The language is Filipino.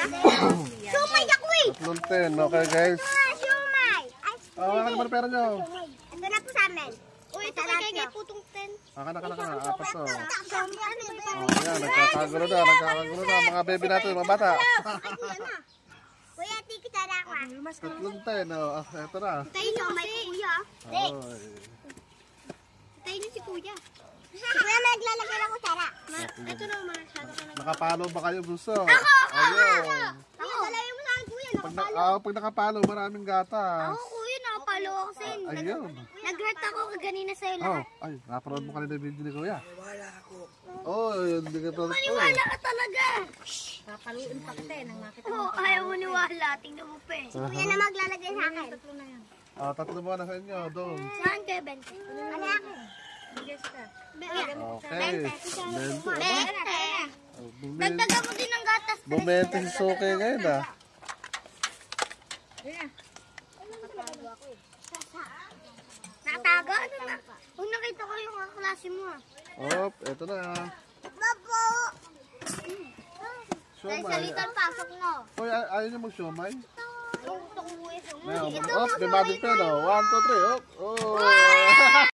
Sumay ako eh. 310. Okay guys. Sumay. Wala ka naman pera nyo. Ito na po sa amin. Uy, ito kay putong 10. Kana. Apat to. Ano ba? Yan, nagkakagulo na. Mga baby natin, mga bata. Kuya, tiki tara ako ah. 310. Ito na. Tayo niyo, may kuya. Oy. Tayo niyo si kuya. Si kuya may naglalagay ng kutsara. Ito na, masyado ka na. Nakapalo ba kayo, Buso? Ako! Ayun. Ako! Dalawin mo sa akin kuya, Pag nakapalo, maraming gatas. Ako kuya, nakapalo ako sa'yo. Ayun. Nag-hurt ako kaganina sa'yo Oh, lahat. ay, naparod mo kanina yung video ni Kuya. Wala ako. Oh, hindi ka to. Maniwala ka talaga. Papaluin pa kita eh, nang makita Oo, ayaw mo niwala. Tingnan mo pa eh. Si kuya na maglalagay sa akin. Tatlo mo na sa inyo, doon. Saan kayo, Bente? Ano ako? Bigas ka. Okay. Bente. Bente. Dagdagan mo din ng gatas. Bumente si Suke ngayon ah. Nataga? Ano na? Kung nakita ko yung kaklase mo ah. Op, eto na. Babo! Dahil sa Siomay. little pasok mo. Hoy, ayaw niyo mag-siomay? Ito ko kuya. Op, may magic pen oh. 1, 2, 3. Op. Oh.